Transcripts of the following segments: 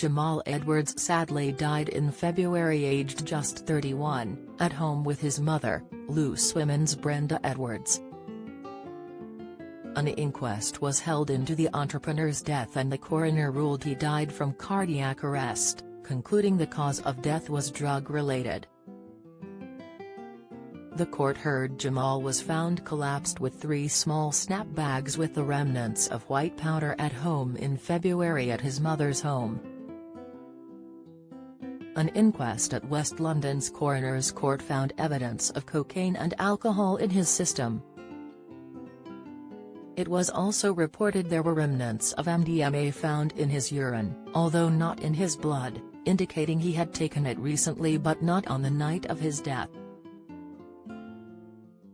Jamal Edwards sadly died in February aged just 31, at home with his mother, Loose Women's Brenda Edwards. An inquest was held into the entrepreneur's death and the coroner ruled he died from cardiac arrest, concluding the cause of death was drug-related. The court heard Jamal was found collapsed with 3 small snap bags with the remnants of white powder at home in February at his mother's home. An inquest at West London's Coroner's Court found evidence of cocaine and alcohol in his system. It was also reported there were remnants of MDMA found in his urine, although not in his blood, indicating he had taken it recently but not on the night of his death.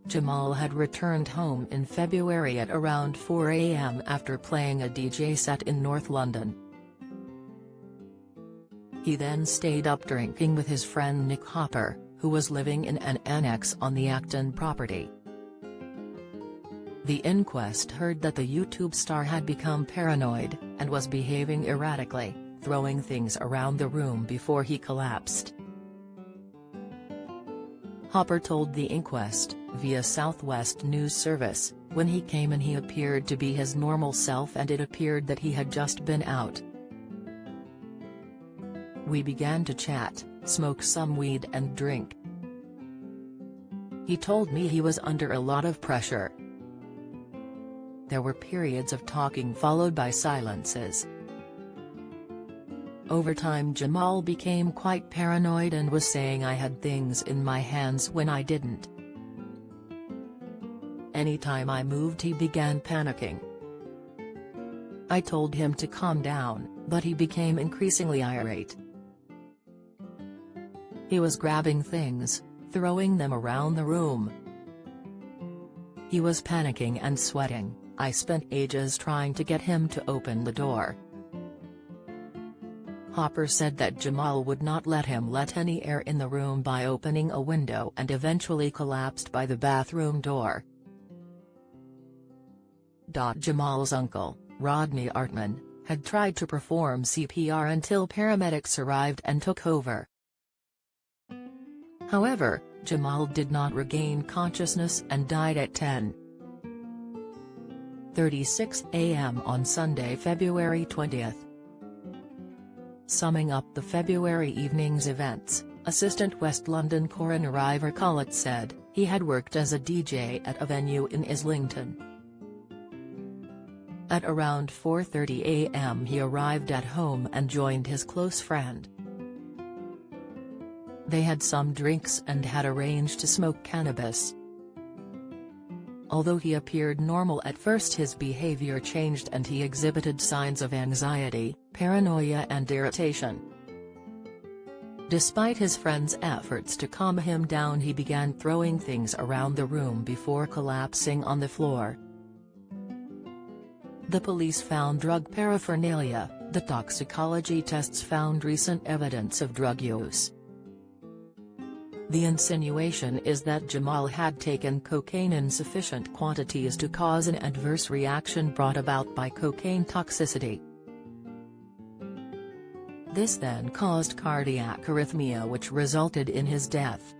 Jamal had returned home in February at around 4 a.m. after playing a DJ set in North London. He then stayed up drinking with his friend Nick Hopper, who was living in an annex on the Acton property. The inquest heard that the YouTube star had become paranoid, and was behaving erratically, throwing things around the room before he collapsed. Hopper told the inquest, via Southwest News Service, when he came in he appeared to be his normal self and it appeared that he had just been out. We began to chat, smoke some weed and drink. He told me he was under a lot of pressure. There were periods of talking followed by silences. Over time Jamal became quite paranoid and was saying I had things in my hands when I didn't. Anytime I moved he began panicking. I told him to calm down, but he became increasingly irate. He was grabbing things, throwing them around the room. He was panicking and sweating. I spent ages trying to get him to open the door. Hopper said that Jamal would not let him let any air in the room by opening a window and eventually collapsed by the bathroom door. Jamal's uncle, Rodney Artman, had tried to perform CPR until paramedics arrived and took over. However, Jamal did not regain consciousness and died at 10:36 a.m. on Sunday, February 20th. Summing up the February evening's events, Assistant West London Coroner Ivor Collett said, he had worked as a DJ at a venue in Islington. At around 4:30 a.m. he arrived at home and joined his close friend. They had some drinks and had arranged to smoke cannabis. Although he appeared normal at first, his behavior changed and he exhibited signs of anxiety, paranoia and irritation. Despite his friend's efforts to calm him down, he began throwing things around the room before collapsing on the floor. The police found drug paraphernalia. The toxicology tests found recent evidence of drug use. The insinuation is that Jamal had taken cocaine in sufficient quantities to cause an adverse reaction brought about by cocaine toxicity. This then caused cardiac arrhythmia which resulted in his death.